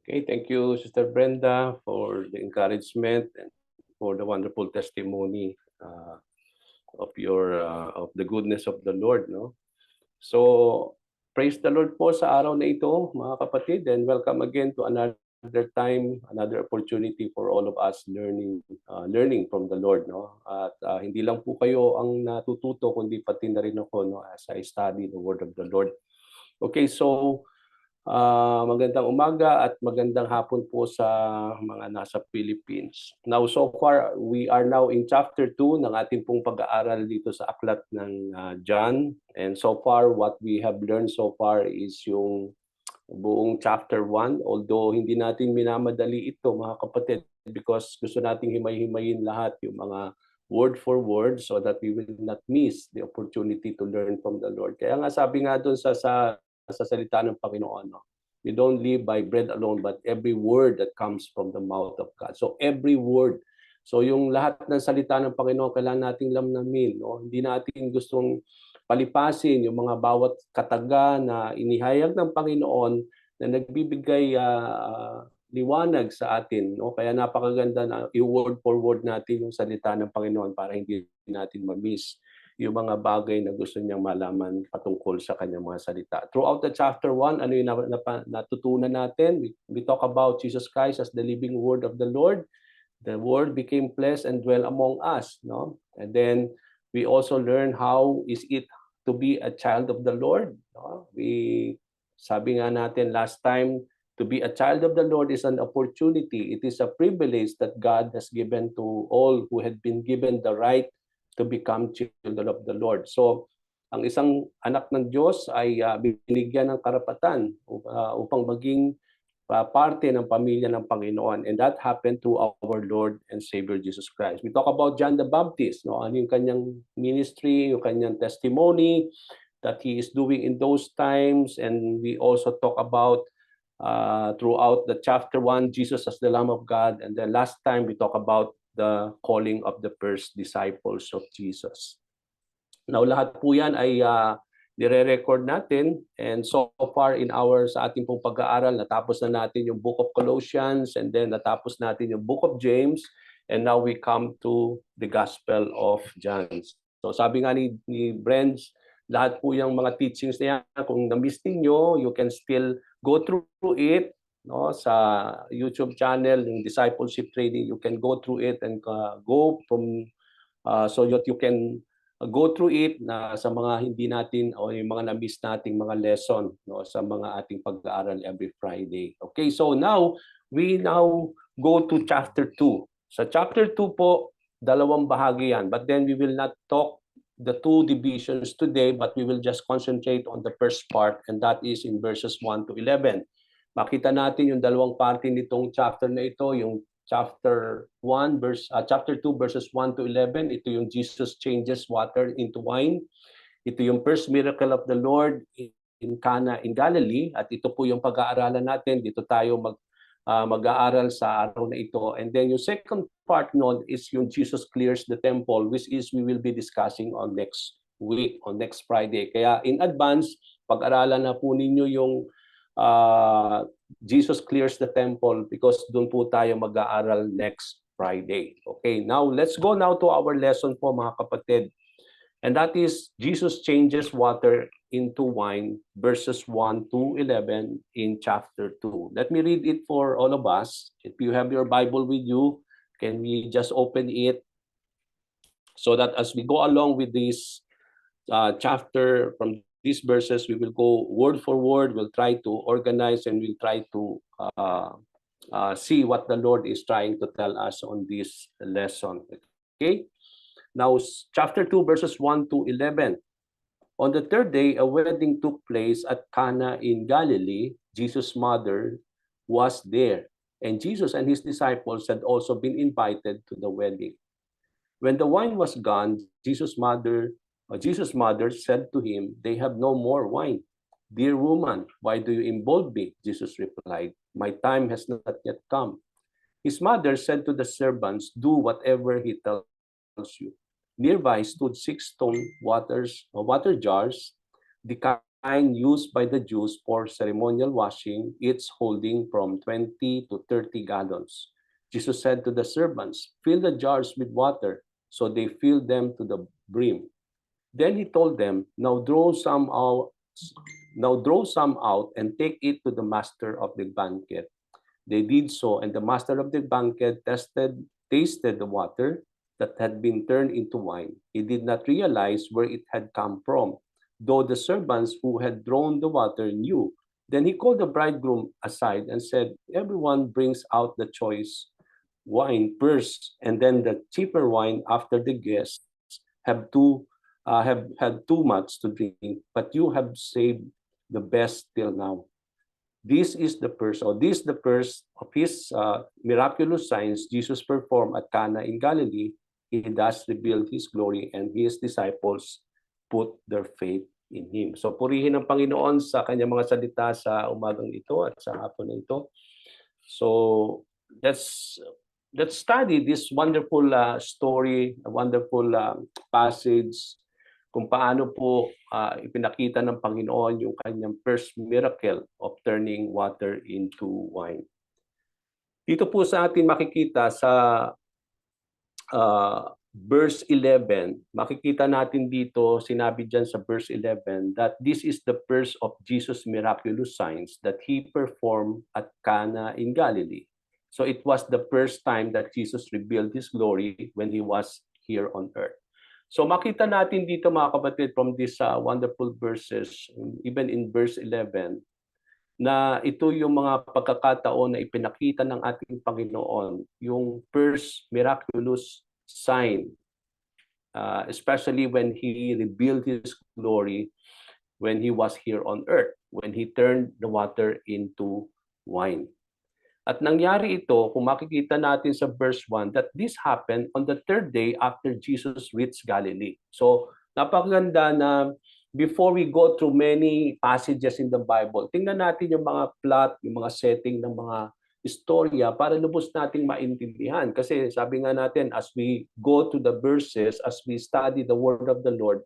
Okay, thank you, Sister Brenda, for the encouragement and for the wonderful testimony of the goodness of the Lord, no? So, praise the Lord po sa araw na ito, mga kapatid, and welcome again to another time, another opportunity for all of us learning from the Lord, no? At hindi lang po kayo ang natututo, kundi pati na rin ako, no, as I study the Word of the Lord. Okay, so magandang umaga at magandang hapon po sa mga nasa Philippines. Now, so far, we are now in chapter 2 ng ating pong pag-aaral dito sa aklat ng John. And so far, what we have learned so far is yung buong chapter 1. Although hindi natin minamadali ito, mga kapatid, because gusto nating himay-himayin lahat yung mga word for word so that we will not miss the opportunity to learn from the Lord. Kaya nga sabi nga doon sa salita ng Panginoon, no? You don't live by bread alone, but every word that comes from the mouth of God. So every word. So yung lahat ng salita ng Panginoon, kailangan nating lamnamin. No? Hindi natin gustong palipasin yung mga bawat kataga na inihayag ng Panginoon na nagbibigay liwanag sa atin. No? Kaya napakaganda na i-word for word natin yung salita ng Panginoon para hindi natin ma-miss yung mga bagay na gusto niyang malaman patungkol sa kanyang mga salita. Throughout the chapter 1, ano yung natutunan natin? We talk about Jesus Christ as the living word of the Lord. The word became flesh and dwelt among us. No? And then we also learn how is it to be a child of the Lord. No? Sabi nga natin last time, to be a child of the Lord is an opportunity. It is a privilege that God has given to all who had been given the right to become children of the Lord. So, ang isang anak ng Diyos ay binigyan ng karapatan upang maging parte ng pamilya ng Panginoon. And that happened to our Lord and Savior Jesus Christ. We talk about John the Baptist, no? Ano yung kanyang ministry, yung kanyang testimony that he is doing in those times. And we also talk about throughout the chapter 1, Jesus as the Lamb of God. And then last time we talk about the calling of the first disciples of Jesus. Now, lahat po yan ay nire-record natin, and so far sa ating pong pag-aaral, natapos na natin yung Book of Colossians, and then natapos natin yung Book of James, and now we come to the Gospel of John. So sabi nga ni Brens, lahat po yung mga teachings na yan, kung na-miss niyo, you can still go through it, no, sa YouTube channel, yung Discipleship Training. You can go through it and go from so that you can go through it na sa mga hindi natin o yung mga na-miss nating mga lesson, no, sa mga ating pag-aaral every Friday. Okay, so we go to chapter 2. Sa chapter 2 po, dalawang bahagi yan. But then we will not talk the two divisions today, but we will just concentrate on the first part, and that is in verses 1 to 11. Makita natin yung dalawang parte nitong chapter na ito, yung chapter 2 verses 1 to 11. Ito yung Jesus changes water into wine. Ito yung first miracle of the Lord in Cana in Galilee, at ito po yung pag-aaralan natin. Dito tayo mag-aaral sa araw na ito. And then yung second part noon is yung Jesus clears the temple, which is we will be discussing on next week, on next Friday. Kaya in advance, pag-aralan na po ninyo yung Jesus clears the temple, because doon po tayo mag-aaral next Friday. Okay, now let's go now to our lesson po, mga kapatid. And that is Jesus changes water into wine, verses 1 to 11 in chapter 2. Let me read it for all of us. If you have your Bible with you, can we just open it so that as we go along with this chapter from these verses, we will go word for word. We'll try to organize and we'll try to see what the Lord is trying to tell us on this lesson. Okay? Now, chapter 2, verses 1 to 11. On the third day, a wedding took place at Cana in Galilee. Jesus' mother was there, and Jesus and his disciples had also been invited to the wedding. When the wine was gone, Jesus' mother said to him, "They have no more wine." "Dear woman, why do you involve me?" Jesus replied, "My time has not yet come." His mother said to the servants, "Do whatever he tells you." Nearby stood 6 stone water jars, the wine used by the Jews for ceremonial washing, it's holding from 20 to 30 gallons. Jesus said to the servants, "Fill the jars with water." So they filled them to the brim. Then he told them, Now draw some out and take it to the master of the banquet." They did so, and the master of the banquet tasted the water that had been turned into wine. He did not realize where it had come from, though the servants who had drawn the water knew. Then he called the bridegroom aside and said, "Everyone brings out the choice wine first, and then the cheaper wine after the guests have had too much to drink, but you have saved the best till now." This is the first of his miraculous signs Jesus performed at Cana in Galilee. He thus revealed his glory, and his disciples put their faith in him. So purihin ang Panginoon sa kanyang mga salita sa umagang ito at sa hapon na ito. So let's study this wonderful story, a wonderful passage, kung paano po ipinakita ng Panginoon yung kanyang first miracle of turning water into wine. Dito po sa atin makikita sa verse 11, makikita natin dito, sinabi dyan sa verse 11, that this is the first of Jesus' miraculous signs that he performed at Cana in Galilee. So it was the first time that Jesus revealed his glory when he was here on earth. So makita natin dito mga kapatid from these wonderful verses, even in verse 11, na ito yung mga pagkakataon na ipinakita ng ating Panginoon, yung first miraculous sign, especially when he revealed his glory when he was here on earth, when he turned the water into wine. At nangyari ito, kung makikita natin sa verse 1, that this happened on the third day after Jesus reached Galilee. So, napakaganda na before we go through many passages in the Bible, tingnan natin yung mga plot, yung mga setting ng mga istorya para lubos nating maintindihan. Kasi sabi nga natin, as we go to the verses, as we study the Word of the Lord,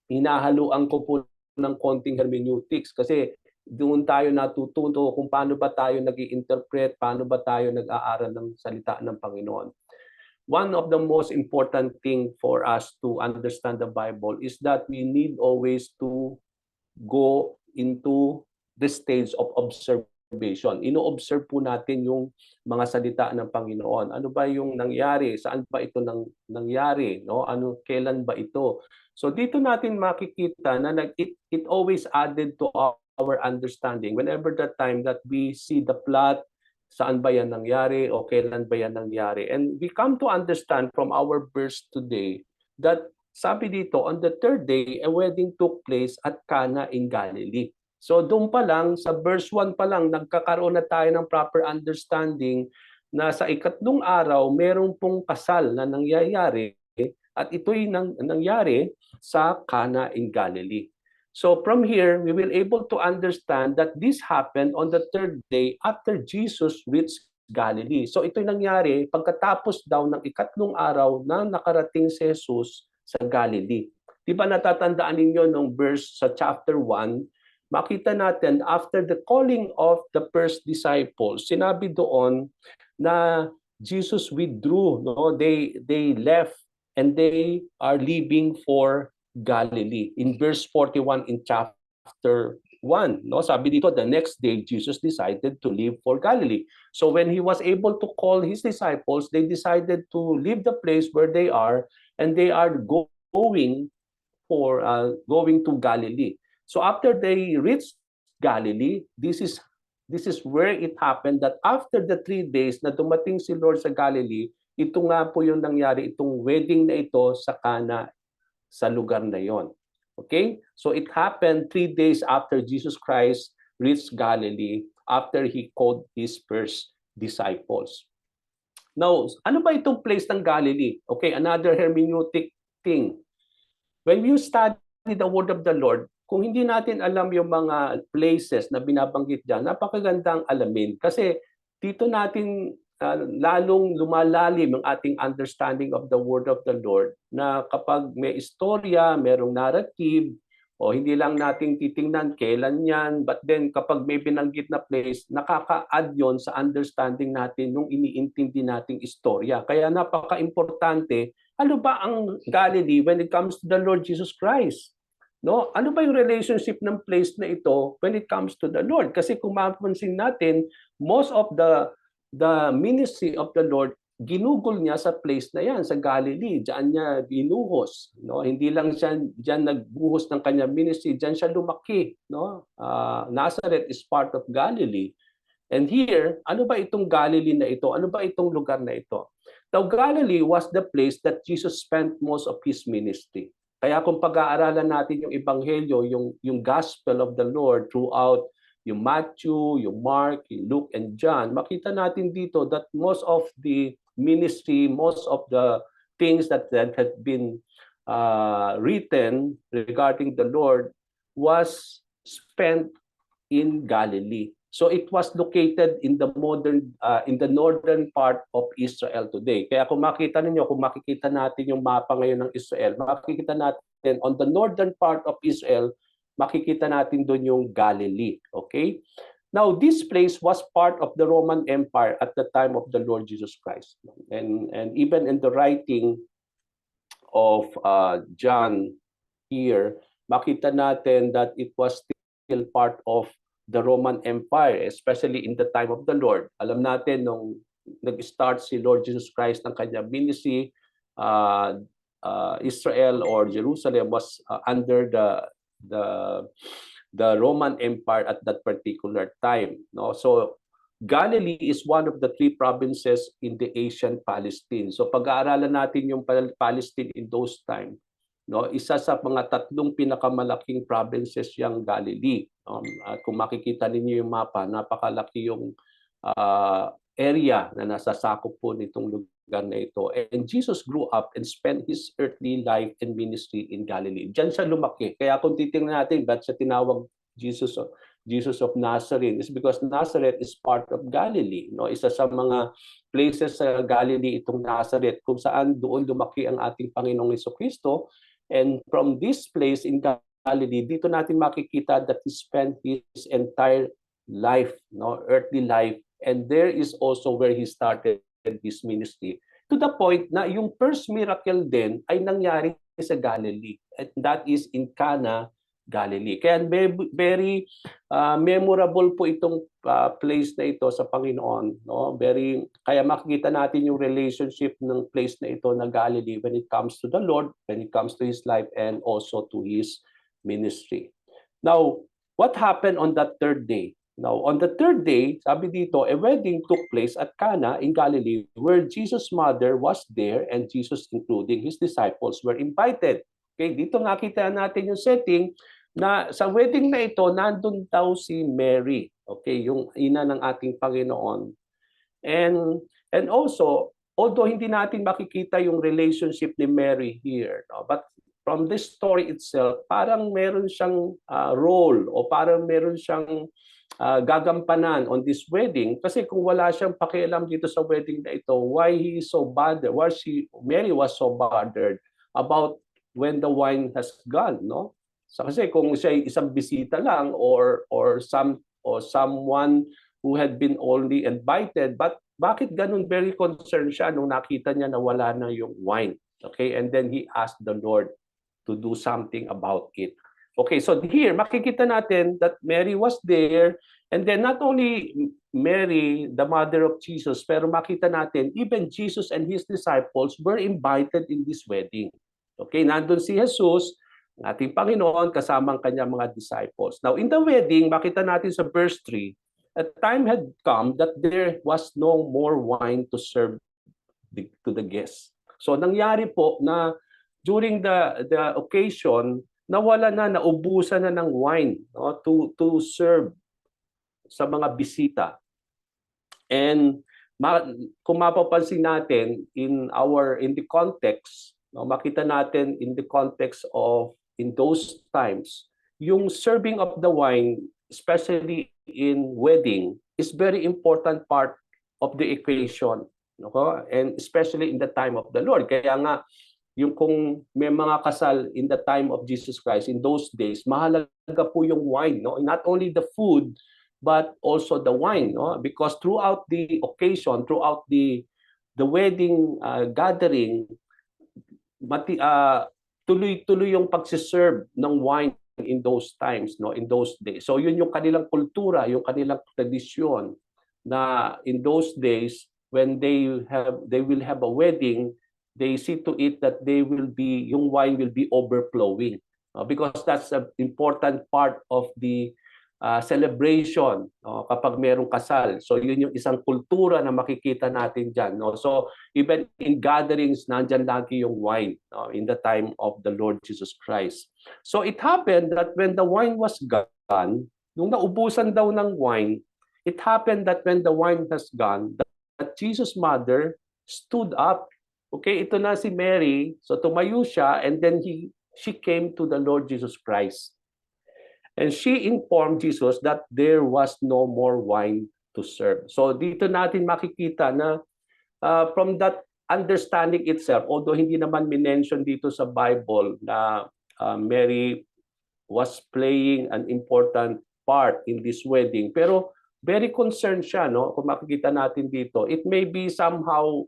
hinahaluan ko po ng konting hermeneutics kasi doon tayo natututo kung paano ba tayo nag-i-interpret, paano ba tayo nag-aaral ng salita ng Panginoon. One of the most important thing for us to understand the Bible is that we need always to go into the stage of observation. Ino-observe po natin yung mga salita ng Panginoon. Ano ba yung nangyari? Saan ba ito nangyari? No? Kailan ba ito? So dito natin makikita na it always added to our understanding whenever that time that we see the plot, saan ba yan nangyari o kailan ba yan nangyari. And we come to understand from our verse today that sabi dito, on the third day, a wedding took place at Cana in Galilee. So doon pa lang, sa verse 1 pa lang, nagkakaroon na tayo ng proper understanding na sa ikatlong araw, merong pong kasal na nangyayari at ito'y nangyari sa Cana in Galilee. So from here, we will able to understand that this happened on the third day after Jesus reached Galilee. So ito'y nangyari pagkatapos daw ng ikatlong araw na nakarating si Jesus sa Galilee. Di ba natatandaan ninyo nung verse sa chapter 1, makita natin after the calling of the first disciples, sinabi doon na Jesus withdrew, no? They left and they are leaving for Galilee. In verse 41 in chapter 1, no? Sabi dito, the next day Jesus decided to leave for Galilee. So when he was able to call his disciples, they decided to leave the place where they are and they are going to Galilee. So after they reached Galilee, this is where it happened that after the 3 days na dumating si Lord sa Galilee, ito nga po yung nangyari, itong wedding na ito sa Cana sa lugar na yon. Okay? So it happened 3 days after Jesus Christ reached Galilee, after he called his first disciples. Now, ano ba itong place ng Galilee? Okay, another hermeneutic thing. When you study the Word of the Lord, kung hindi natin alam yung mga places na binabanggit dyan, napakagandang alamin. Kasi dito natin lalong lumalalim ang ating understanding of the Word of the Lord na kapag may istorya, merong narrative, O hindi lang nating titingnan kailan yan, but then kapag may binanggit na place, nakaka-add yon sa understanding natin nung iniintindi nating istorya. Kaya napaka-importante, ano ba ang Galilee when it comes to the Lord Jesus Christ? No? Ano ba yung relationship ng place na ito when it comes to the Lord? Kasi kung mapapansin natin, most of the ministry of the Lord ginugol niya sa place na yan, sa Galilee. Diyan niya binuhos. No? Hindi lang siya diyan nagbuhos ng kanyang ministry, diyan siya lumaki. No? Nazareth is part of Galilee. And here, ano ba itong Galilee na ito? Ano ba itong lugar na ito? Now, Galilee was the place that Jesus spent most of His ministry. Kaya kung pag-aaralan natin yung Ebanghelyo, yung Gospel of the Lord throughout yung Matthew, yung Mark, yung Luke, and John, makita natin dito that most of the ministry, most of the things that had been written regarding the Lord was spent in Galilee. So it was located in the northern part of Israel today. Kaya kung makita ninyo, kung makikita natin yung mapa ngayon ng Israel, makikita natin on the northern part of Israel, makikita natin doon yung Galilee. Okay? Now, this place was part of the Roman Empire at the time of the Lord Jesus Christ. And even in the writing of John here, makita natin that it was still part of the Roman Empire, especially in the time of the Lord. Alam natin, nung nag-start si Lord Jesus Christ ng kanyang ministry, Israel or Jerusalem was under the Roman Empire at that particular time. No? So Galilee is one of the three provinces in the ancient Palestine. So pag-aaralan natin yung Palestine in those time, no, isa sa mga tatlong pinakamalaking provinces yung Galilee. At kung makikita ninyo yung mapa, napakalaki yung area na nasasakop po nitong lugar na ito. And Jesus grew up and spent His earthly life and ministry in Galilee. Diyan siya lumaki. Kaya kung titingnan natin, ba't siya tinawag Jesus of Nazareth? Is because Nazareth is part of Galilee. No? Isa sa mga places sa Galilee itong Nazareth kung saan doon lumaki ang ating Panginoong Jesucristo. And from this place in Galilee, dito natin makikita that He spent His entire life, no, earthly life. And there is also where He started His ministry. To the point na yung first miracle din ay nangyari sa Galilee. And that is in Cana, Galilee. Kaya very memorable po itong place na ito sa Panginoon. No? Kaya makikita natin yung relationship ng place na ito na Galilee when it comes to the Lord, when it comes to His life, and also to His ministry. Now, what happened on that third day? Now, on the third day, sabi dito, a wedding took place at Cana in Galilee where Jesus' mother was there and Jesus, including His disciples, were invited. Okay, dito nakita natin yung setting na sa wedding na ito, nandun daw si Mary, okay, yung ina ng ating Panginoon. And also, although hindi natin makikita yung relationship ni Mary here, no, but from this story itself, parang meron siyang role o parang meron siyang gagampanan on this wedding. Kasi kung wala siyang pakialam dito sa wedding na ito, why he is so bothered, Mary was so bothered about when the wine has gone, no? So kasi kung siya ay isang bisita lang or someone who had been only invited, but bakit ganun very concerned siya nung nakita niya na wala na yung wine? Okay, and then he asked the Lord to do something about it. Okay, so here makikita natin that Mary was there, and then not only Mary, the mother of Jesus, pero makita natin even Jesus and His disciples were invited in this wedding. Okay, nandun si Jesus, ating Panginoon, kasama ang kanyang mga disciples. Now, in the wedding, makita natin sa verse 3, a time had come that there was no more wine to serve to the guests. So, nangyari po na during the occasion, nawala na, naubusan na ng wine, no, to serve sa mga bisita. And kung mapapansin natin in the context, no, makita natin in the context of in those times, yung serving of the wine, especially in wedding, is very important part of the equation. No? And especially in the time of the Lord. Kaya nga, yung kung may mga kasal in the time of Jesus Christ, in those days, mahalaga po yung wine, no? Not only the food, but also the wine, no? Because throughout the occasion, throughout the wedding gathering, tuloy-tuloy yung pagsiserve ng wine in those times, no, in those days. So yun yung kanilang kultura, yung kanilang tradisyon na in those days when they will have a wedding, they see to it that yung wine will be overflowing, because that's an important part of the celebration, kapag merong kasal. So yun yung isang kultura na makikita natin dyan, no? So even in gatherings, nandyan lagi yung wine, in the time of the Lord Jesus Christ. So it happened that when the wine was gone, nung naubusan daw ng wine, it happened that when the wine has gone, that Jesus' mother stood up. Okay, ito na si Mary. So tumayo siya, and then she came to the Lord Jesus Christ. And she informed Jesus that there was no more wine to serve. So dito natin makikita na from that understanding itself, although hindi naman minention dito sa Bible na Mary was playing an important part in this wedding, pero very concerned siya, no? Kung makikita natin dito, it may be somehow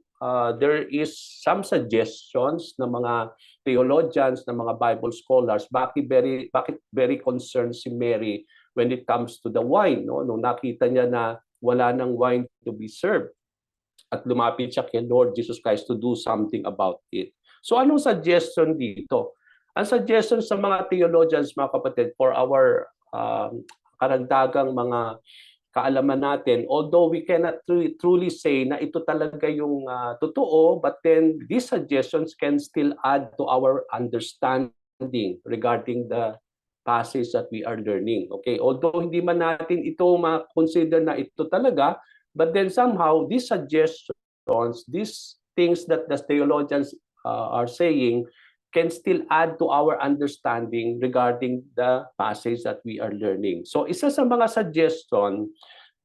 there is some suggestions ng mga theologians, ng mga Bible scholars, bakit very concerned si Mary when it comes to the wine, no? Nung nakita niya na wala ng wine to be served, at lumapit siya kay Lord Jesus Christ to do something about it. So anong suggestion dito? Ang suggestion sa mga theologians, mga kapatid, for our karagdagang mga kaalaman natin, although we cannot truly say na ito talaga yung totoo, but then these suggestions can still add to our understanding regarding the passage that we are learning. Okay, although hindi man natin ito ma-consider na ito talaga, but then somehow these suggestions, these things that the theologians are saying can still add to our understanding regarding the passage that we are learning. So isa sa mga suggestion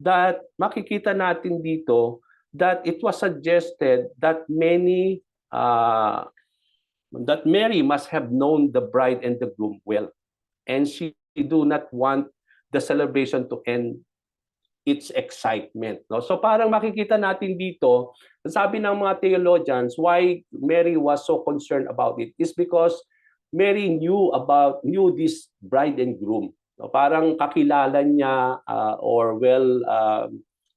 that makikita natin dito, that it was suggested that that Mary must have known the bride and the groom well, and she do not want the celebration to end its excitement, no? So parang makikita natin dito, sabi ng mga theologians, why Mary was so concerned about it is because Mary knew this bride and groom, no? Parang kakilala niya, or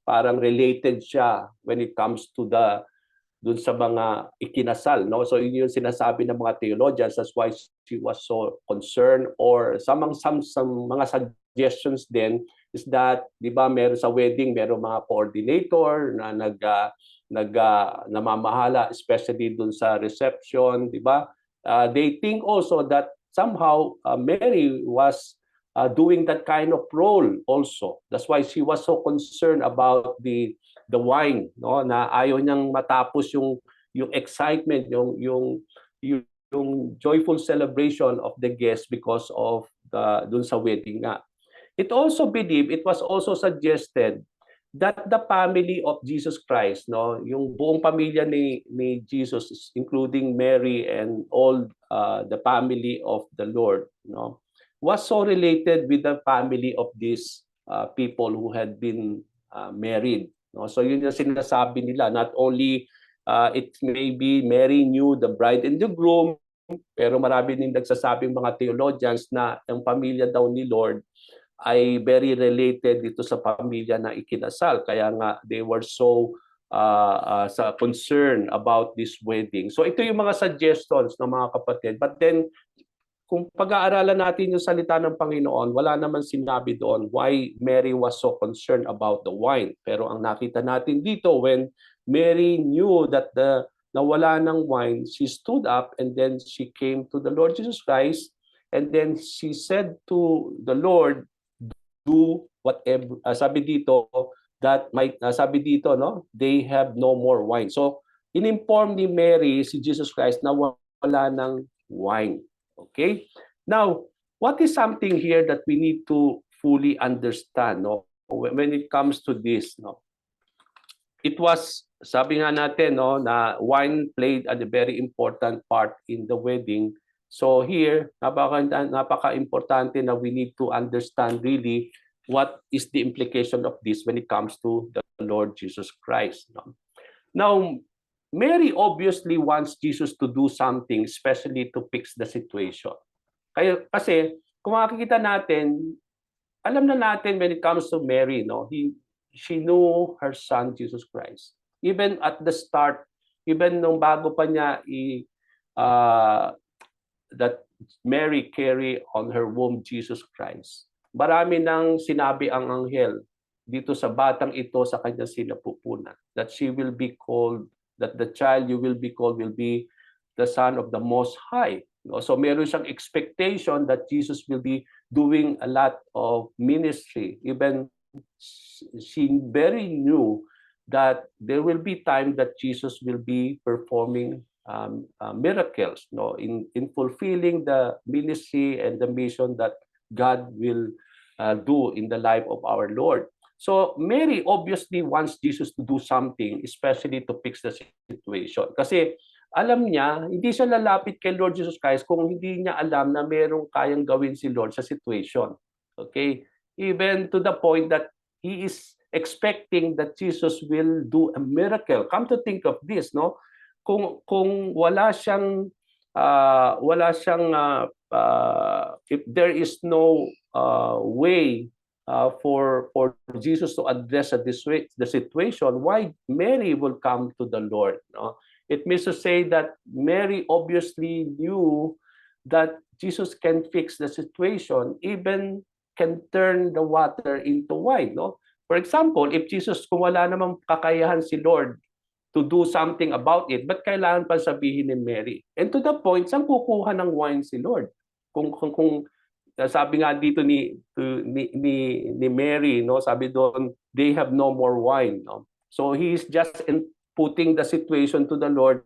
parang related siya when it comes to dun sa mga ikinasal, no? So yun yung sinasabi ng mga theologians, that's why she was so concerned. Or some mga suggestions din is that, di ba, meron sa wedding, meron mga coordinator na namamahala, especially dun sa reception, di ba? They think also that somehow Mary was doing that kind of role also. That's why she was so concerned about the wine, no? Na ayaw niyang matapos yung excitement, yung joyful celebration of the guests because of dun sa wedding nga. It was also suggested that the family of Jesus Christ, no, yung buong pamilya ni Jesus, including Mary and all the family of the Lord, no, was so related with the family of these people who had been married, no? So yun yung sinasabi nila, not only it may be Mary knew the bride and the groom, pero marami din nagsasabing mga theologians na ang pamilya daw ni Lord ay very related dito sa pamilya na ikinasal. Kaya nga they were so concerned about this wedding. So ito yung mga suggestions ng mga kapatid. But then, kung pag-aaralan natin yung salita ng Panginoon, wala naman sinabi doon why Mary was so concerned about the wine. Pero ang nakita natin dito, when Mary knew that na wala ng wine, she stood up and then she came to the Lord Jesus Christ, and then she said to the Lord, do whatever, sabi dito, no, they have no more wine. So in-inform ni Mary si Jesus Christ na wala ng wine. Okay? Now, what is something here that we need to fully understand, no, when it comes to this, no? it was, sabi nga natin, no, na wine played a very important part in the wedding. So here, napaka-importante na we need to understand really what is the implication of this when it comes to the Lord Jesus Christ. No? Now, Mary obviously wants Jesus to do something, especially to fix the situation. Kasi kung makikita natin, alam na natin when it comes to Mary, no, she knew her son Jesus Christ. Even at the start, even nung bago pa niya that Mary carry on her womb Jesus Christ. Marami nang sinabi ang anghel dito sa batang ito sa kanyang sinapupunan, that she will be called, that the child you will be called will be the Son of the Most High. So meron siyang expectation that Jesus will be doing a lot of ministry. Even she very knew that there will be time that Jesus will be performing miracles, no, in fulfilling the ministry and the mission that God will do in the life of our Lord. So Mary obviously wants Jesus to do something, especially to fix the situation. Kasi alam niya, hindi siya lalapit kay Lord Jesus Christ kung hindi niya alam na merong kayang gawin si Lord sa situation. Okay? Even to the point that he is expecting that Jesus will do a miracle. Come to think of this, no? Kung wala siyang if there is no way for Jesus to address the situation, why Mary will come to the Lord, no? It means to say that Mary obviously knew that Jesus can fix the situation, even can turn the water into wine, no? For example, if Jesus, kung wala namang kakayahan si Lord to do something about it, but kailangan pa sabihin ni Mary? And to the point, saan kukuha ng wine si Lord? Kung sabi nga dito ni Mary, no, sabi doon, they have no more wine, no? So he is just putting the situation to the Lord,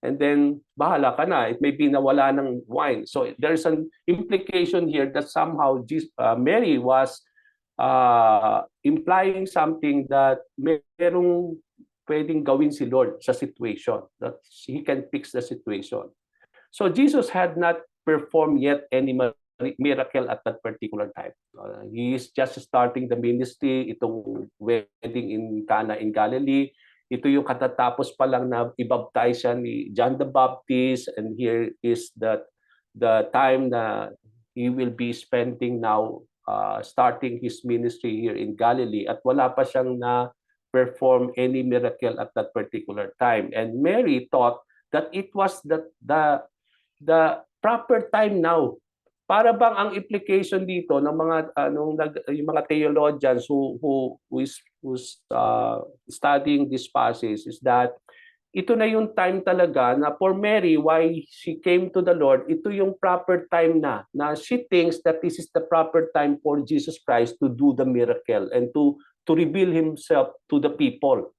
and then bahala ka na. It may be nawala ng wine. So there's an implication here that somehow Mary was implying something that merong pwedeng gawin si Lord sa situation, that he can fix the situation. So Jesus had not performed yet any miracle at that particular time. He is just starting the ministry, itong wedding in Cana in Galilee. Ito yung katatapos pa lang na ibaptize siya ni John the Baptist, and here is the time na he will be spending now starting his ministry here in Galilee, at wala pa siyang na perform any miracle at that particular time. And Mary thought that it was the proper time now. Para bang ang implication dito ng mga yung mga theologians who's studying this passage is that ito na yung time talaga na for Mary, why she came to the Lord, ito yung proper time na she thinks that this is the proper time for Jesus Christ to do the miracle and to reveal himself to the people.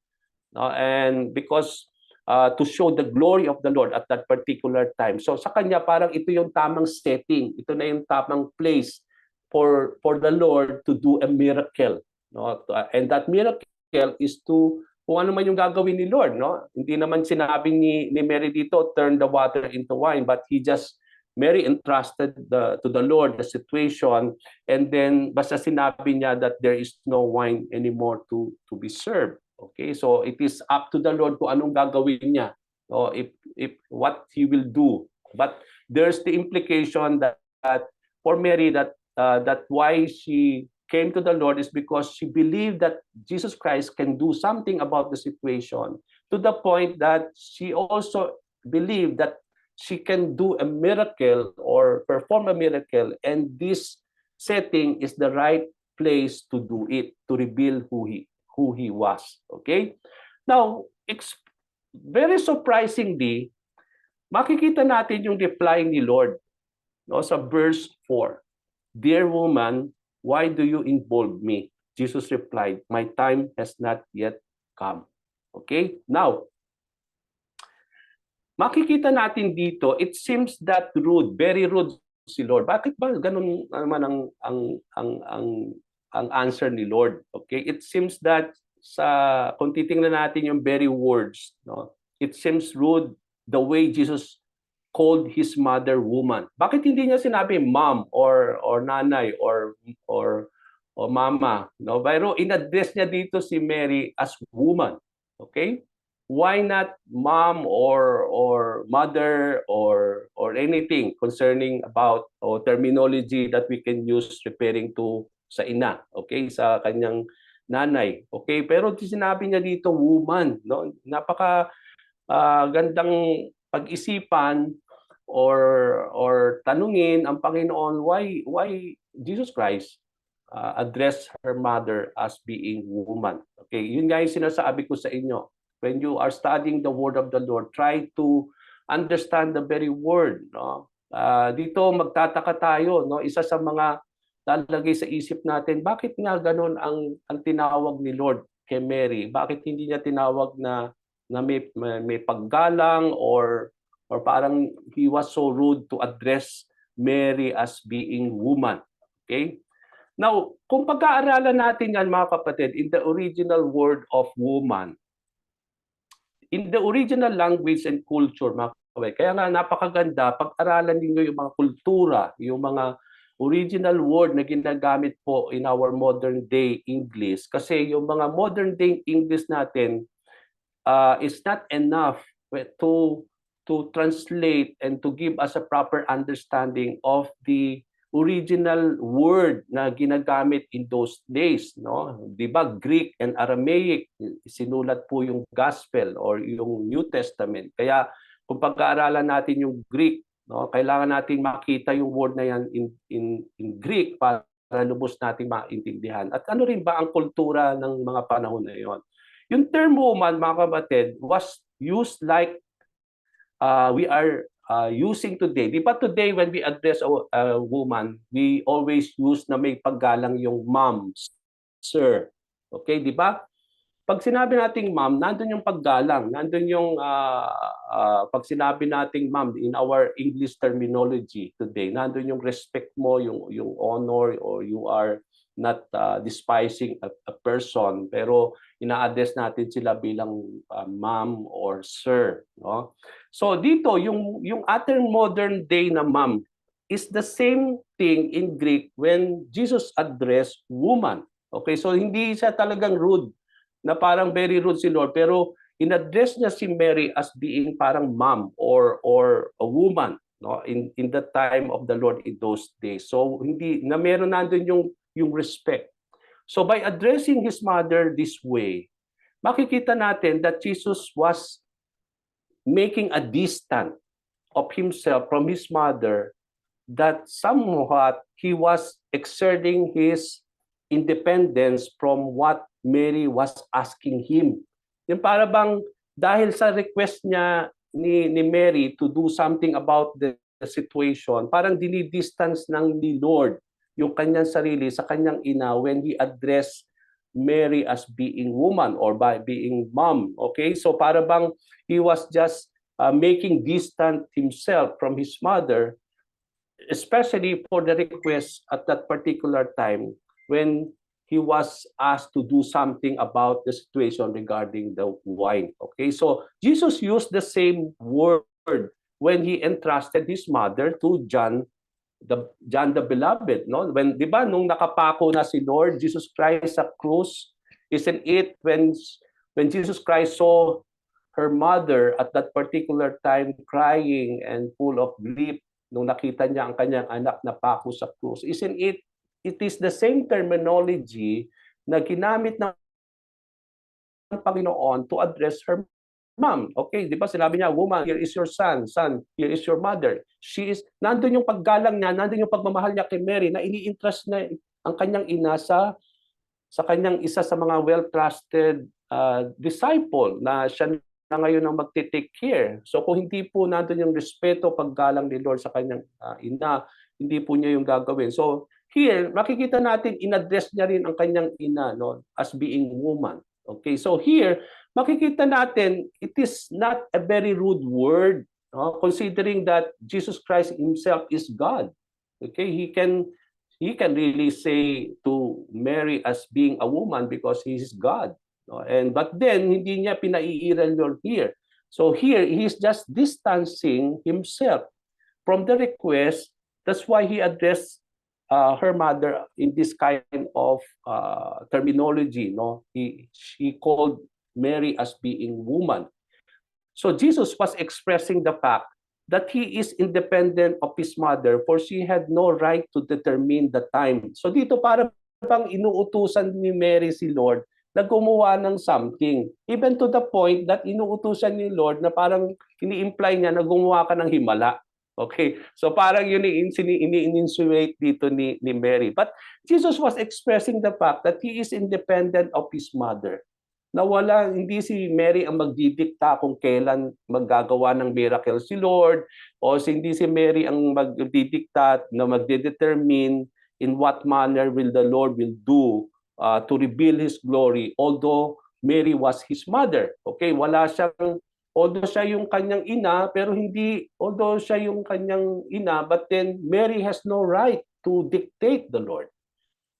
And because to show the glory of the Lord at that particular time. So sa kanya, parang ito yung tamang setting, ito na yung tamang place for the Lord to do a miracle, no? And that miracle is to, kung ano man yung gagawin ni Lord, no? Hindi naman sinabing ni Mary dito, turn the water into wine, but Mary entrusted to the Lord the situation, and then basta sinabi niya that there is no wine anymore to be served. Okay, so it is up to the Lord kung anong gagawin niya, so if what he will do. But there's the implication that for Mary, that why she came to the Lord is because she believed that Jesus Christ can do something about the situation, to the point that she also believed that she can do a miracle or perform a miracle, and this setting is the right place to do it, to reveal who he was. Okay? Now, very surprisingly, makikita natin yung reply ni Lord, no, sa verse 4. Dear woman, why do you involve me? Jesus replied, my time has not yet come. Okay? Now, makikita natin dito, it seems that rude, very rude si Lord. Bakit ba ganun naman ang answer ni Lord? Okay? It seems that kung titingnan natin yung very words, no, it seems rude the way Jesus called his mother woman. Bakit hindi niya sinabi mom or nanay or mama, no? Pero in-address niya dito si Mary as woman. Okay? Why not mom or mother or anything concerning about or terminology that we can use referring to sa ina, okay, sa kanyang nanay, okay? Pero sinabi niya dito woman, no? Napaka gandang pag-isipan or tanungin ang Panginoon why Jesus Christ address her mother as being woman. Okay, yun nga yung sinasabi ko sa inyo. When you are studying the word of the Lord, try to understand the very word, no? Dito magtataka tayo, no? Isa sa mga lalagay sa isip natin, bakit nga ganun ang tinawag ni Lord kay Mary? Bakit hindi niya tinawag na may paggalang or parang he was so rude to address Mary as being woman? Okay? Now, kung pag-aaralan natin yan mga kapatid, in the original word of woman, in the original language and culture, mga kapatid, kaya nga napakaganda, pag-aralan ninyo yung mga kultura, yung mga original word na ginagamit po in our modern day English. Kasi yung mga modern day English natin is not enough to translate and to give us a proper understanding of the original word na ginagamit in those days, no? 'Di ba Greek and Aramaic sinulat po yung Gospel or yung New Testament. Kaya kung pag-aaralan natin yung Greek, no, kailangan nating makita yung word na yan in Greek para lubos nating maintindihan. At ano rin ba ang kultura ng mga panahon na yon? Yung term woman, mga kapatid, was used like we are using today. Di ba today when we address a woman, we always use na may paggalang yung ma'am, sir. Okay, di ba? Pag sinabi nating ma'am, nandun yung paggalang, nandun yung pag sinabi nating ma'am in our English terminology today, nandun yung respect mo, yung honor, or you are not despising a person, pero ina-address natin sila bilang ma'am or sir, no? So dito yung ating modern day na ma'am is the same thing in Greek when Jesus addressed woman. Okay, so hindi siya talagang rude, na parang very rude si Lord, pero in-address niya si Mary as being parang mom or a woman, no, in the time of the Lord in those days. So hindi na meron nandun yung respect. So by addressing his mother this way, makikita natin that Jesus was making a distance of himself from his mother, that somewhat he was exerting his independence from what Mary was asking him. Yung para bang dahil sa request niya ni Mary to do something about the situation, parang dinidistance ni Lord yung kanyang sarili sa kanyang ina when he addressed Mary as being woman or by being mom. Okay? So para bang he was just making distant himself from his mother, especially for the request at that particular time when he was asked to do something about the situation regarding the wine. Okay, so Jesus used the same word when he entrusted his mother to John the Beloved, no? When, di ba, nung nakapako na si Lord Jesus Christ sa krus, isn't it when Jesus Christ saw her mother at that particular time crying and full of grief nung nakita niya ang kanyang anak na pako sa krus, isn't it is the same terminology na ginamit ng Panginoon to address her mom. Okay, di ba sinabi niya, woman, here is your son, here is your mother. She is, nandun yung paggalang niya, nandun yung pagmamahal niya kay Mary, na ini-entrust na ang kanyang ina sa kanyang isa sa mga well-trusted disciple na siya na ngayon ang magte-take care. So kung hindi po nandun yung respeto, paggalang ni Lord sa kanyang ina, hindi po niya yung gagawin. So here, makikita natin, in-address niya rin ang kanyang ina, no, as being woman. Okay, so here, makikita natin, it is not a very rude word, no, considering that Jesus Christ himself is God. Okay, he can really say to Mary as being a woman because he is God. No? But then, hindi niya pinaiiral yun here. So here, he's just distancing himself from the request. That's why he addressed her mother in this kind of terminology. No, she called Mary as being woman. So Jesus was expressing the fact that he is independent of his mother, for she had no right to determine the time. So dito para bang inuutusan ni Mary si Lord na gumawa ng something. Even to the point that inuutusan ni Lord na parang ini-imply niya na gumawa ka ng himala. Okay? So parang yun ini-insinuate dito ni Mary. But Jesus was expressing the fact that he is independent of his mother. Na hindi si Mary ang magdidikta kung kailan maggagawa ng miracle si Lord, o hindi si Mary ang magdidikta na magdedetermine in what manner will the Lord will do to reveal His glory, although Mary was His mother. Okay, wala siyang, although siya yung kanyang ina, pero hindi, although siya yung kanyang ina, but then Mary has no right to dictate the Lord.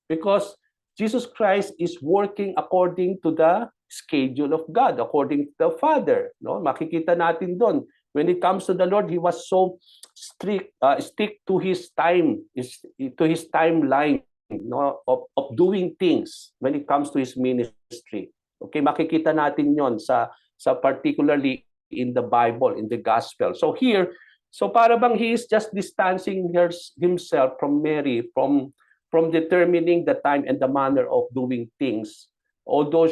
Because Jesus Christ is working according to the schedule of God, according to the Father. No, makikita natin doon. When it comes to the Lord, he was so strict, stick to his time, to his timeline, no, of doing things when it comes to his ministry. Okay, makikita natin yon sa particularly in the Bible, in the Gospel. So here, so para bang he is just distancing himself from Mary, from determining the time and the manner of doing things. Although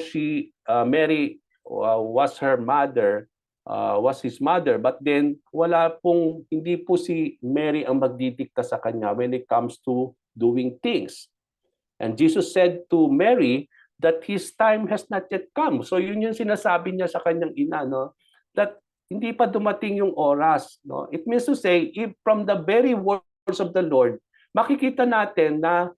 Mary was her mother, was his mother, but then hindi po si Mary ang magdidikta sa kanya when it comes to doing things. And Jesus said to Mary that his time has not yet come. So yun yung sinasabi niya sa kanyang ina, no? That hindi pa dumating yung oras, no? It means to say, if from the very words of the Lord, makikita natin na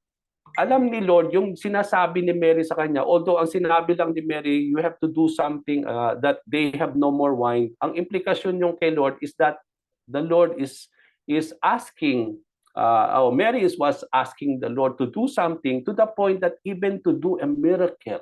alam ni Lord yung sinasabi ni Mary sa kanya, although ang sinabi lang ni Mary, you have to do something that they have no more wine. Ang implikasyon yung kay Lord is that the Lord is asking, Mary was asking the Lord to do something to the point that even to do a miracle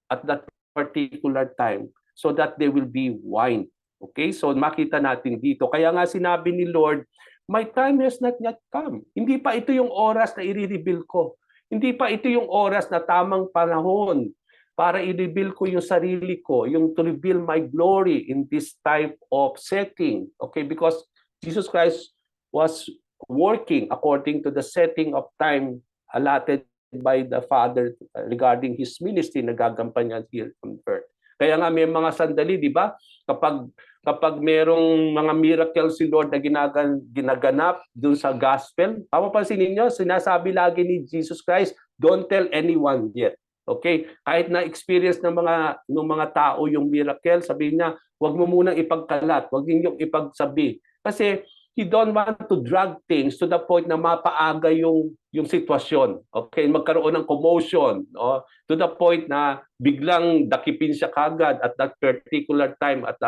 at that particular time so that there will be wine. Okay, so makita natin dito. Kaya nga sinabi ni Lord, my time has not yet come. Hindi pa ito yung oras na i-reveal ko. Hindi pa ito yung oras na tamang panahon para i-reveal ko yung sarili ko, yung to reveal my glory in this type of setting. Okay, because Jesus Christ was working according to the setting of time allotted by the Father regarding His ministry na gagampanyan here on earth. Kaya nga may mga sandali, di ba? Kapag merong mga miracle si Lord na ginaganap dun sa gospel, mapapansin ninyo, sinasabi lagi ni Jesus Christ, don't tell anyone yet. Okay? Kahit na experience ng mga tao yung miracle, sabihin niya, huwag mo munang ipagkalat, huwag ninyong ipagsabi. Kasi He don't want to drag things to the point na mapaaga yung sitwasyon. Okay, magkaroon ng commotion, no? To the point na biglang dakipin siya kagad at that particular time at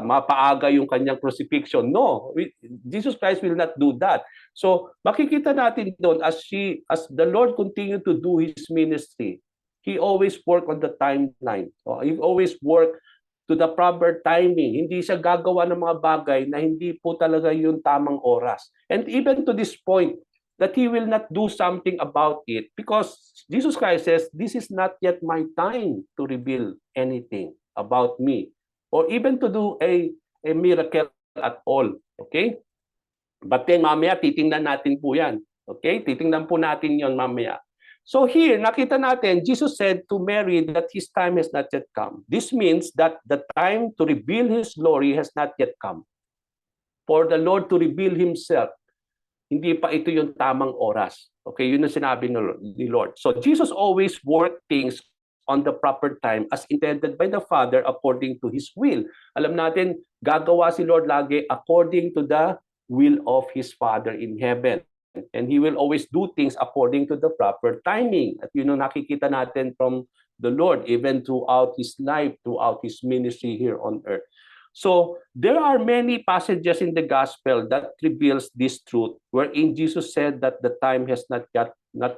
mapaaga yung kanyang crucifixion. No, Jesus Christ will not do that. So makikita natin doon as the Lord continued to do His ministry, He always work on the timeline. He always work to the proper timing. Hindi siya gagawa ng mga bagay na hindi po talaga yung tamang oras. And even to this point, that He will not do something about it because Jesus Christ says, this is not yet my time to reveal anything about me or even to do a miracle at all. Okay? But then mamaya titingnan natin po yan. Okay? Titingnan po natin yon mamaya. So here, nakita natin, Jesus said to Mary that His time has not yet come. This means that the time to reveal His glory has not yet come. For the Lord to reveal Himself, hindi pa ito yung tamang oras. Okay, yun ang sinabi ni Lord. So Jesus always worked things on the proper time as intended by the Father according to His will. Alam natin, gagawa si Lord lagi according to the will of His Father in heaven. And He will always do things according to the proper timing. At yun ang nakikita natin from the Lord, even throughout His life, throughout His ministry here on earth. So there are many passages in the gospel that reveals this truth, wherein Jesus said that the time has not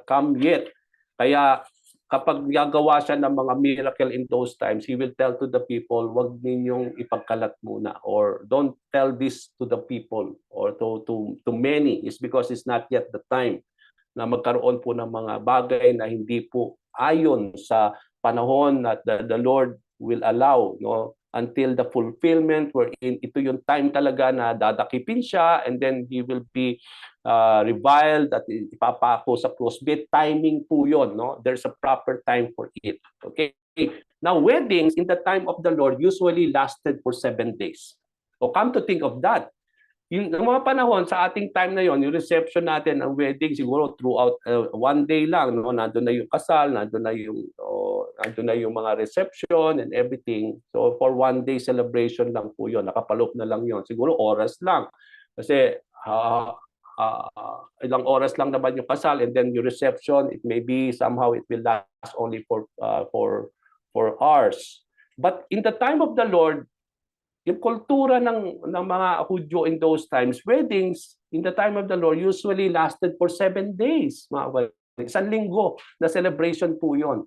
come yet. Kaya kapag gagawa siya ng mga miracle in those times, he will tell to the people, wag ninyong ipagkalat muna, or don't tell this to the people or to many. It's because it's not yet the time na magkaroon po ng mga bagay na hindi po ayon sa panahon that the Lord will allow, no, until the fulfillment wherein ito yung time talaga na dadakipin siya, and then he will be reviled at ipapako sa cross. Timing po yun, no? There's a proper time for it. Okay? Now, weddings in the time of the Lord usually lasted for 7 days. So come to think of that, yung mga panahon sa ating time na yon, yung reception natin, ang wedding siguro throughout one day lang, no, nandoon na yung kasal, nandoon na yung mga reception and everything. So for one day celebration lang po yon, nakapaloob na lang yon, siguro oras lang kasi ilang oras lang naman yung kasal, and then yung reception, it may be somehow it will last only for hours. But in the time of the Lord, yung kultura ng mga Hudyo in those times, weddings in the time of the Lord usually lasted for 7 days. Isang linggo na celebration po yun.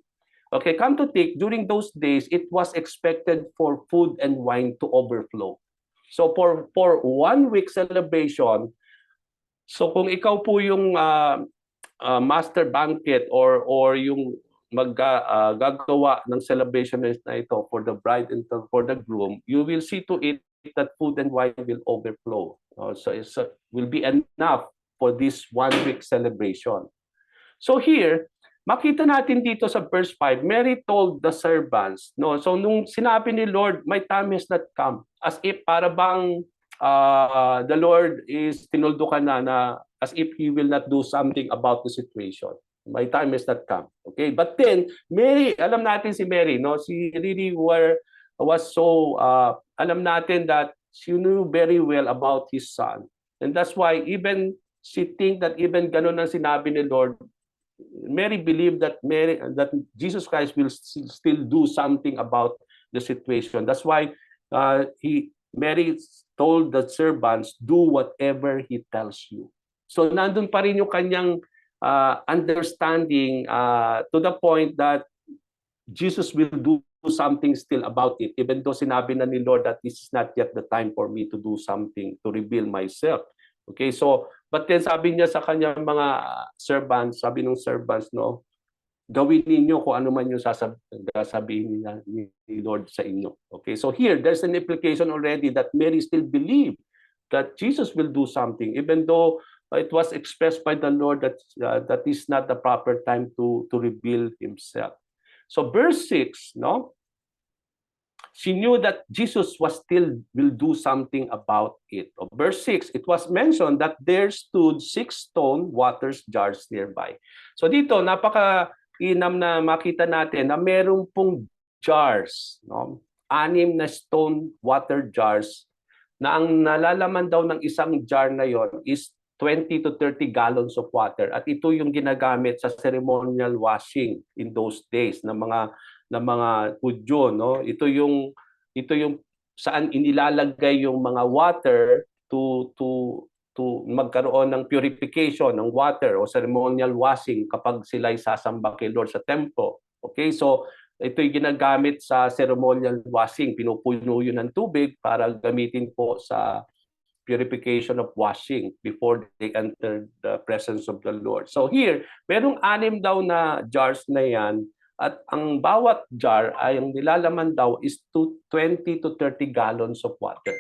Okay, come to think, during those days, it was expected for food and wine to overflow. So for 1 week celebration, so kung ikaw po yung master banquet or yung gagawa ng celebration na ito for the bride and for the groom, you will see to it that food and wine will overflow. So it will be enough for this 1 week celebration. So here, makita natin dito sa verse 5, Mary told the servants, no? So nung sinabi ni Lord, my time has not come, as if para bang the Lord is tinuldukan na as if he will not do something about the situation. My time has not come. Okay? But then, Mary, alam natin si Mary, no? She really was so, alam natin that she knew very well about his son. And that's why even she think that even ganun ang sinabi ni Lord, Mary believed that Jesus Christ will still do something about the situation. That's why Mary told the servants, do whatever he tells you. So nandun pa rin yung kanyang understanding to the point that Jesus will do something still about it, even though sinabi na ni Lord that this is not yet the time for me to do something, to reveal myself. Okay, so, but then sabi niya sa kanyang mga servants, sabi ng servants, no, gawin ninyo kung ano man yung sasabihin ni Lord sa inyo. Okay, so here, there's an implication already that Mary still believed that Jesus will do something, even though it was expressed by the Lord that that is not the proper time to reveal himself. So verse 6, no? She knew that Jesus will do something about it. Verse 6, it was mentioned that there stood 6 stone water jars nearby. So dito, napaka-inam na makita natin na meron pong jars, no? 6 na stone water jars na ang nalalaman daw ng isang jar na yon is 20 to 30 gallons of water, at ito yung ginagamit sa ceremonial washing in those days ng mga Hudyo, no? Ito yung saan inilalagay yung mga water to magkaroon ng purification ng water o ceremonial washing kapag sila'y sasamba kay Lord sa templo. Okay, so ito yung ginagamit sa ceremonial washing, pinupuno yun ng tubig para gamitin po sa purification of washing before they enter the presence of the Lord. So here, merong 6 daw na jars na yan, at ang bawat jar ay ang nilalaman daw is 20 to 30 gallons of water.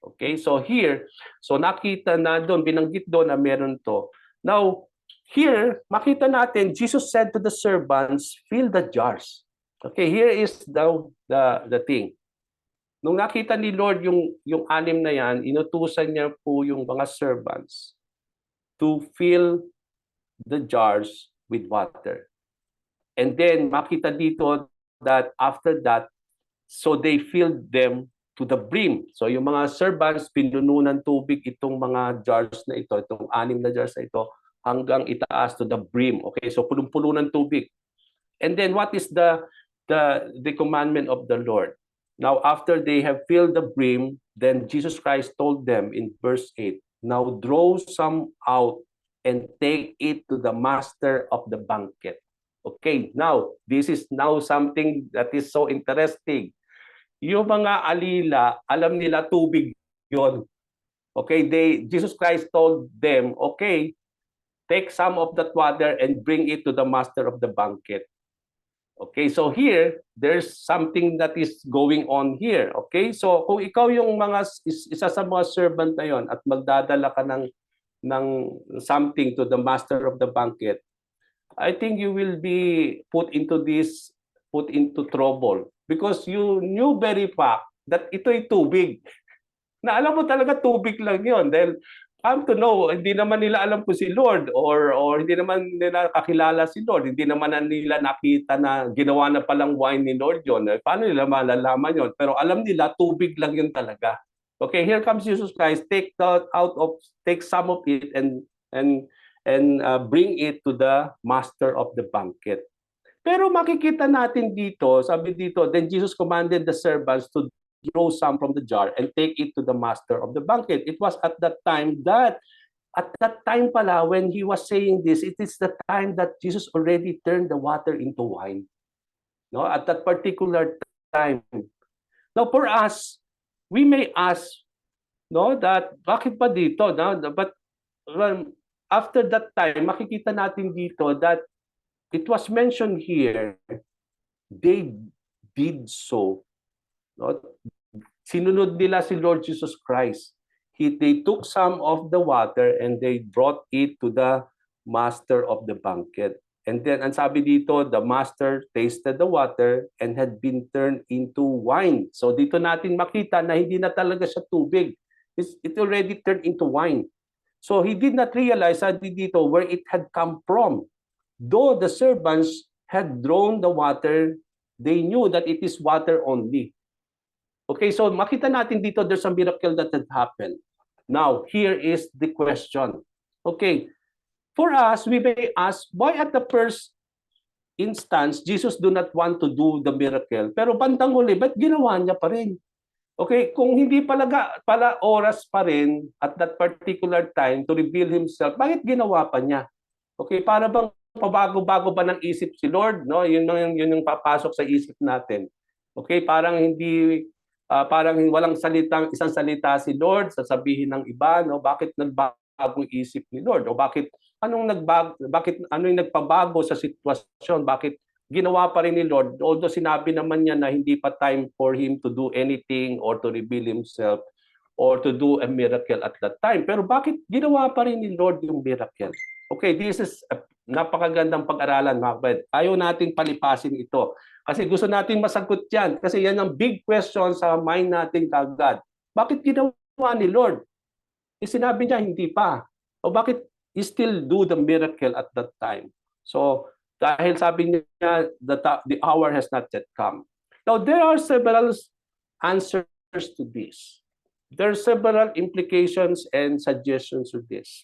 Okay, so here, so nakita na doon, binanggit doon na meron to. Now, here, makita natin, Jesus said to the servants, fill the jars. Okay, here is the thing. Nung nakita ni Lord yung 6 na yan, inutusan niya po yung mga servants to fill the jars with water. And then makita dito that after that, so they filled them to the brim. So yung mga servants, pinuno ng tubig itong mga jars na ito, itong 6 na jars na ito, hanggang itaas to the brim. Okay, so punong-puno ng tubig. And then what is the commandment of the Lord? Now, after they have filled the brim, then Jesus Christ told them in verse 8, now draw some out and take it to the master of the banquet. Okay, now, this is now something that is so interesting. Yung mga alila, alam nila tubig yon. Okay, Jesus Christ told them, okay, take some of that water and bring it to the master of the banquet. Okay, so here, there's something that is going on here. Okay, so kung ikaw yung isa sa mga servant na yon at magdadala ka ng something to the master of the banquet, I think you will be put into trouble because you knew very fact that ito'y tubig. Na alam mo talaga tubig lang yon dahil come to know, hindi naman nila alam kung si Lord or hindi naman nila kakilala si Lord. Hindi naman nila nakita na ginawa na palang wine ni Lord yon. Paano nila malalaman yon? Pero alam nila tubig lang yun talaga. Okay, here comes Jesus Christ. Take some of it and bring it to the master of the banquet. Pero makikita natin dito, sabi dito, then Jesus commanded the servants to draw some from the jar and take it to the master of the banquet. It was at that time pala, when he was saying this, it is the time that Jesus already turned the water into wine. No, at that particular time. Now for us, we may ask, no, that bakit pa dito? No? But after that time, makikita natin dito that it was mentioned here, they did so. No? Sinunod nila si Lord Jesus Christ. They took some of the water and they brought it to the master of the banquet. And then, ang sabi dito, the master tasted the water and had been turned into wine. So dito natin makita na hindi na talaga siya tubig. It already turned into wine. So he did not realize, sabi dito, where it had come from. Though the servants had drawn the water, they knew that it is water only. Okay, so makita natin dito there's a miracle that had happened. Now, here is the question. Okay, for us, we may ask, why at the first instance, Jesus do not want to do the miracle? Pero bandang huli, ba't ginawa niya pa rin? Okay, kung hindi pala oras pa rin at that particular time to reveal himself, bakit ginawa pa niya? Okay, para bang pabago-bago ba ng isip si Lord? No, yun yung papasok sa isip natin. Okay, parang parang walang isang salita si Lord, sasabihin ng iba, no, bakit nagbago isip ni Lord? O bakit ano yung nagpabago sa sitwasyon? Bakit ginawa pa rin ni Lord? Although sinabi naman niya na hindi pa time for him to do anything or to reveal himself or to do a miracle at that time. Pero bakit ginawa pa rin ni Lord yung miracle? Okay, this is a napakagandang pag-aralan, mga kapatid. Ayaw nating palipasin ito. Kasi gusto nating masagot yan. Kasi yan ang big question sa mind natin kagad. Bakit ginawa ni Lord? Sinabi niya, hindi pa. O bakit he still do the miracle at that time? So, dahil sabi niya, the hour has not yet come. Now, there are several answers to this. There are several implications and suggestions to this.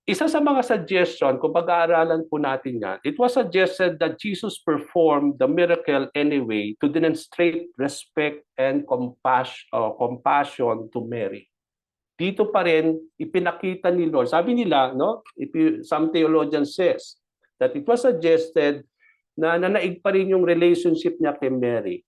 Isa sa mga suggestion, kung pag-aaralan po natin yan, it was suggested that Jesus performed the miracle anyway to demonstrate respect and compassion to Mary. Dito pa rin, ipinakita ni Lord. Sabi nila, no? Some theologians says that it was suggested na nanaig pa rin yung relationship niya kay Mary.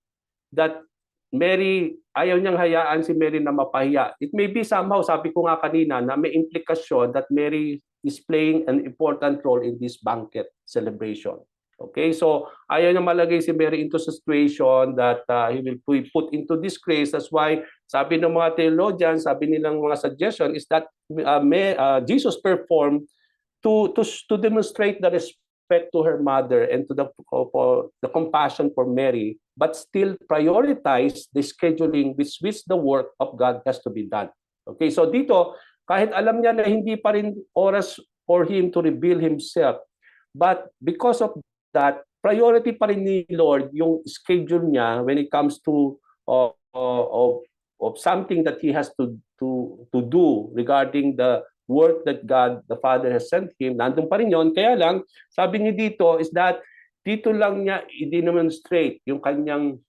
That Mary, ayaw niyang hayaan si Mary na mapahiya. It may be somehow, sabi ko nga kanina, na may implikasyon that Mary is playing an important role in this banquet celebration. Okay, so ayaw niya malagay si Mary into a situation that he will be put into disgrace. That's why sabi ng mga theologians, sabi nilang mga suggestion is that Jesus performed to demonstrate the respect to her mother and to the compassion for Mary, but still prioritize the scheduling with which the work of God has to be done. Okay, so dito, kahit alam niya na hindi pa rin oras for him to reveal himself, but because of that, priority pa rin ni Lord yung schedule niya when it comes to of something that he has to do regarding the work that God the Father has sent him. Nandun pa rin yun. Kaya lang, sabi niya dito is that dito lang niya i-demonstrate yung kanyang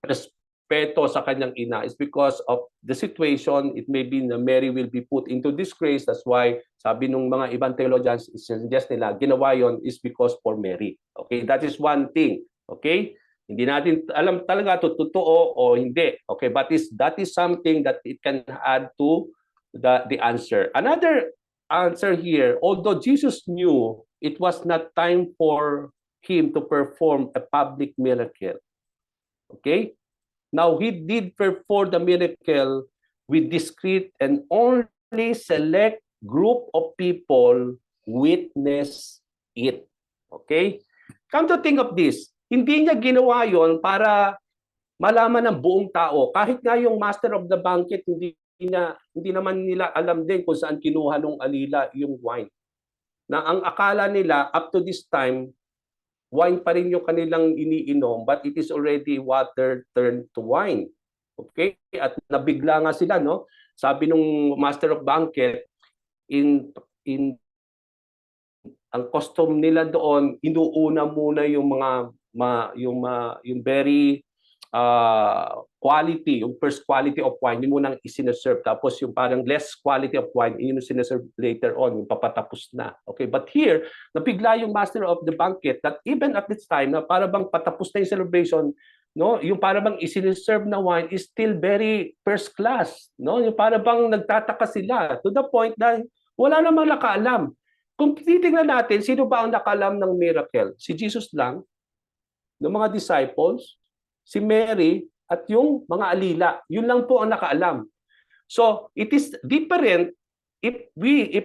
respeto sa kanyang ina is because of the situation. It may be na Mary will be put into disgrace. That's why Sabi nung mga ibang theologians, suggest nila, ginawa yon is because for Mary. Okay, that is one thing. Okay, hindi natin alam talaga to totoo o hindi. Okay, but that is something that it can add to the answer. Another answer here, although Jesus knew it was not time for him to perform a public miracle. Okay? Now, he did perform the miracle with discreet and only select group of people witness it. Okay? Come to think of this, hindi niya ginawa yon para malaman ng buong tao. Kahit nga yung master of the banquet, hindi naman nila alam din kung saan kinuha ng alila yung wine. Na ang akala nila up to this time, wine pa rin yung kanilang iniinom, but it is already water turned to wine. Okay? At nabigla nga sila, no? Sabi nung master of banquet, in ang custom nila doon, inuuna muna yung yung very quality, yung first quality of wine, yun munang isineserve. Tapos yung parang less quality of wine, yun yung sineserve later on, yung papatapos na. Okay, but here, napigla yung master of the banquet that even at this time, na para bang patapos na yung celebration, no, yung para bang isineserve na wine is still very first class. No? Yung para bang nagtataka sila to the point na wala namang nakaalam. Kung titingnan natin, sino ba ang nakaalam ng miracle? Si Jesus lang, ng mga disciples, si Mary, at yung mga alila. Yun lang po ang nakaalam. So, it is different if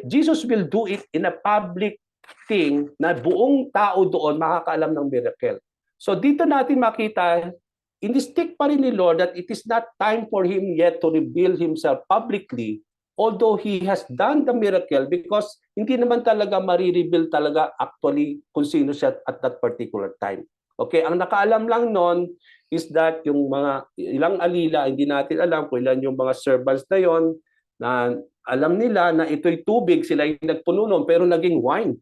Jesus will do it in a public thing na buong tao doon makakaalam ng miracle. So, dito natin makita, in-stick pa rin ni Lord that it is not time for Him yet to reveal Himself publicly, although He has done the miracle, because hindi naman talaga marireveal talaga actually kung sino siya at that particular time. Okay, ang nakaalam lang noon is that yung mga ilang alila, hindi natin alam kung ilan yung mga servants na yon, na alam nila na ito'y tubig, sila yung nagpuno nun, pero naging wine.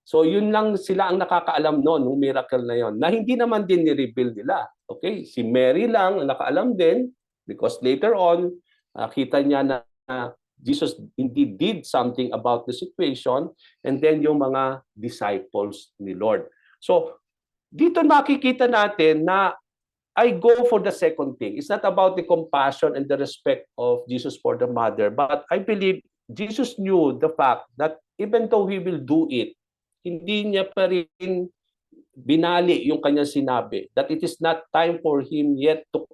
So yun lang sila ang nakakaalam noon, ng miracle na yon, na hindi naman din ni-reveal nila. Okay, si Mary lang ang nakaalam din, because later on, kita niya na Jesus indeed did something about the situation, and then yung mga disciples ni Lord. So, dito makikita natin na I go for the second thing. It's not about the compassion and the respect of Jesus for the mother, but I believe Jesus knew the fact that even though He will do it, hindi niya pa rin binali yung kanyang sinabi, that it is not time for Him yet to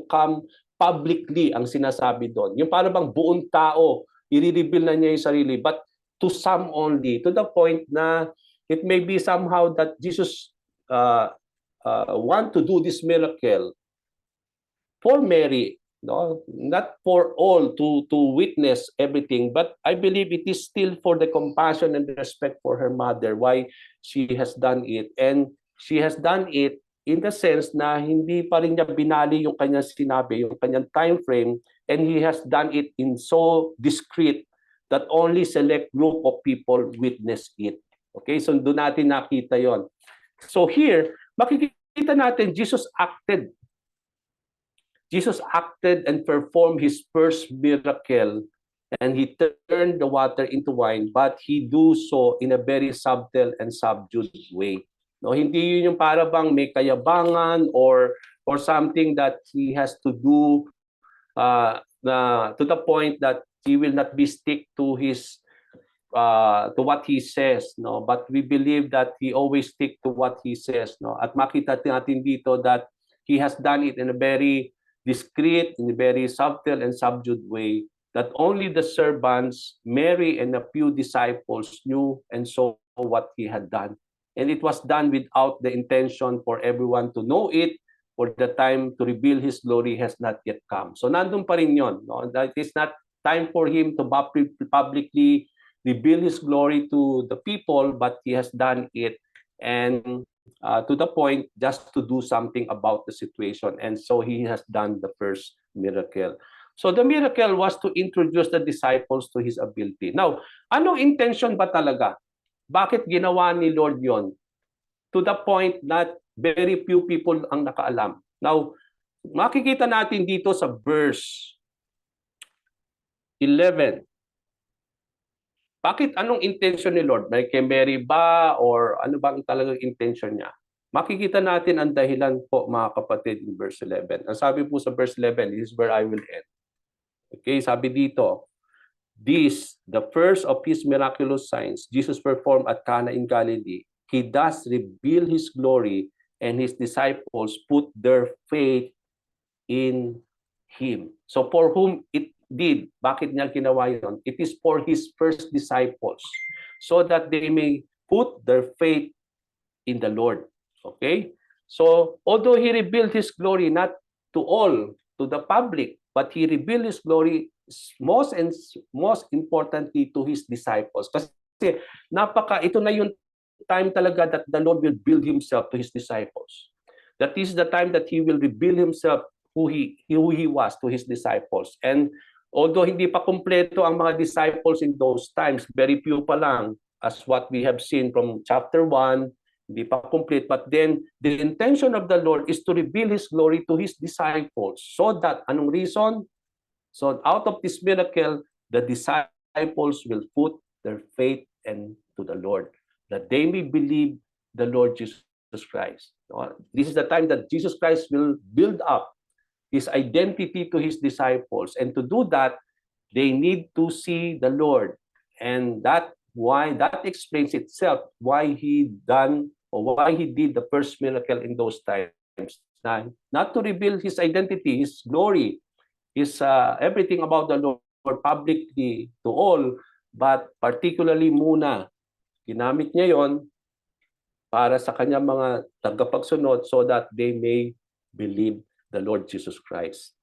come publicly, ang sinasabi doon. Yung para bang buong tao, i-reveal na niya yung sarili, but to some only, to the point na it may be somehow that Jesus want to do this miracle for Mary, no, not for all to witness everything, but I believe it is still for the compassion and the respect for her mother why she has done it, and she has done it in the sense na hindi pa rin niya binali yung kanyang sinabi, yung kanyang time frame, and he has done it in so discreet that only select group of people witness it. Okay, so doon natin nakita yon. So here, makikita natin Jesus acted and performed His first miracle, and He turned the water into wine, but He do so in a very subtle and subdued way. No, hindi yun yung para bang may kayabangan or something that He has to do to the point that He will not be stick to His to what He says, no, but we believe that He always stick to what He says, no. At makita natin dito that He has done it in a very discreet, in a very subtle and subdued way, that only the servants, Mary and a few disciples, knew and saw what He had done. And it was done without the intention for everyone to know it, for the time to reveal His glory has not yet come. So nandun pa rin yun, no? That it's not time for Him to publicly reveal His glory to the people, but He has done it, and to the point just to do something about the situation. And so He has done the first miracle. So the miracle was to introduce the disciples to His ability. Now, anong intention ba talaga? Bakit ginawa ni Lord yon? To the point that very few people ang nakaalam. Now, makikita natin dito sa verse 11. Bakit anong intention ni Lord? May kay Mary ba or ano bang talagang intention niya? Makikita natin ang dahilan po mga kapatid in verse 11. Ang sabi po sa verse 11, this is where I will end. Okay, sabi dito, this, the first of his miraculous signs, Jesus performed at Cana in Galilee. He does reveal his glory, and his disciples put their faith in him. So for whom it did, bakit niya ginawa yun? It is for his first disciples, so that they may put their faith in the Lord. Okay? So although he revealed his glory not to all, to the public, but he revealed his glory most importantly to his disciples. Kasi ito na yung time talaga that the Lord will build himself to his disciples. That is the time that he will reveal himself who he was to his disciples. And although hindi pa kumpleto ang mga disciples in those times, very few pa lang, as what we have seen from chapter 1, hindi pa complete. But then, the intention of the Lord is to reveal His glory to His disciples. So that, anong reason? So out of this miracle, the disciples will put their faith into the Lord, that they may believe the Lord Jesus Christ. This is the time that Jesus Christ will build up his identity to his disciples. And to do that, they need to see the Lord. And that explains itself why he did the first miracle in those times. Not to reveal his identity, his glory, his everything about the Lord publicly to all, but particularly muna, ginamit niya yon para sa kanyang mga tagapagsunod so that they may believe the Lord Jesus Christ.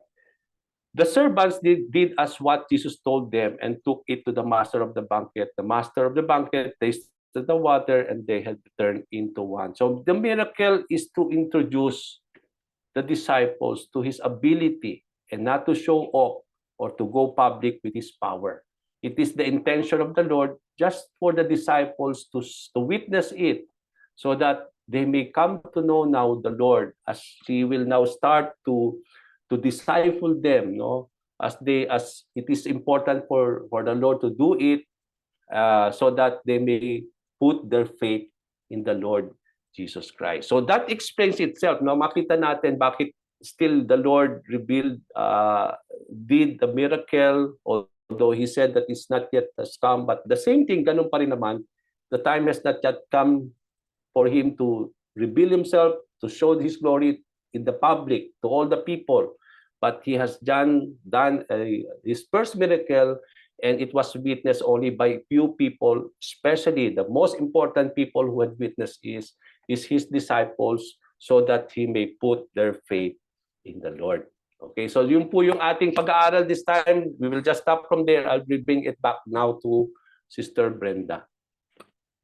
The servants did as what Jesus told them and took it to the master of the banquet. The master of the banquet tasted the water and they had turned into wine. So the miracle is to introduce the disciples to his ability and not to show off or to go public with his power. It is the intention of the Lord just for the disciples to witness it so that they may come to know now the Lord as he will now start to disciple them, as it is important for the Lord to do it so that they may put their faith in the Lord Jesus Christ. So that explains itself. Makita natin bakit still the Lord revealed, did the miracle, although he said that it's not yet has come, but the same thing, ganun pa rin naman, the time has not yet come for him to reveal himself, to show his glory in the public, to all the people. But he has done his first miracle, and it was witnessed only by few people, especially the most important people who had witnessed is his disciples, so that he may put their faith in the Lord. Okay, so yun po yung ating pag-aaral this time. We will just stop from there. I'll bring it back now to Sister Brenda.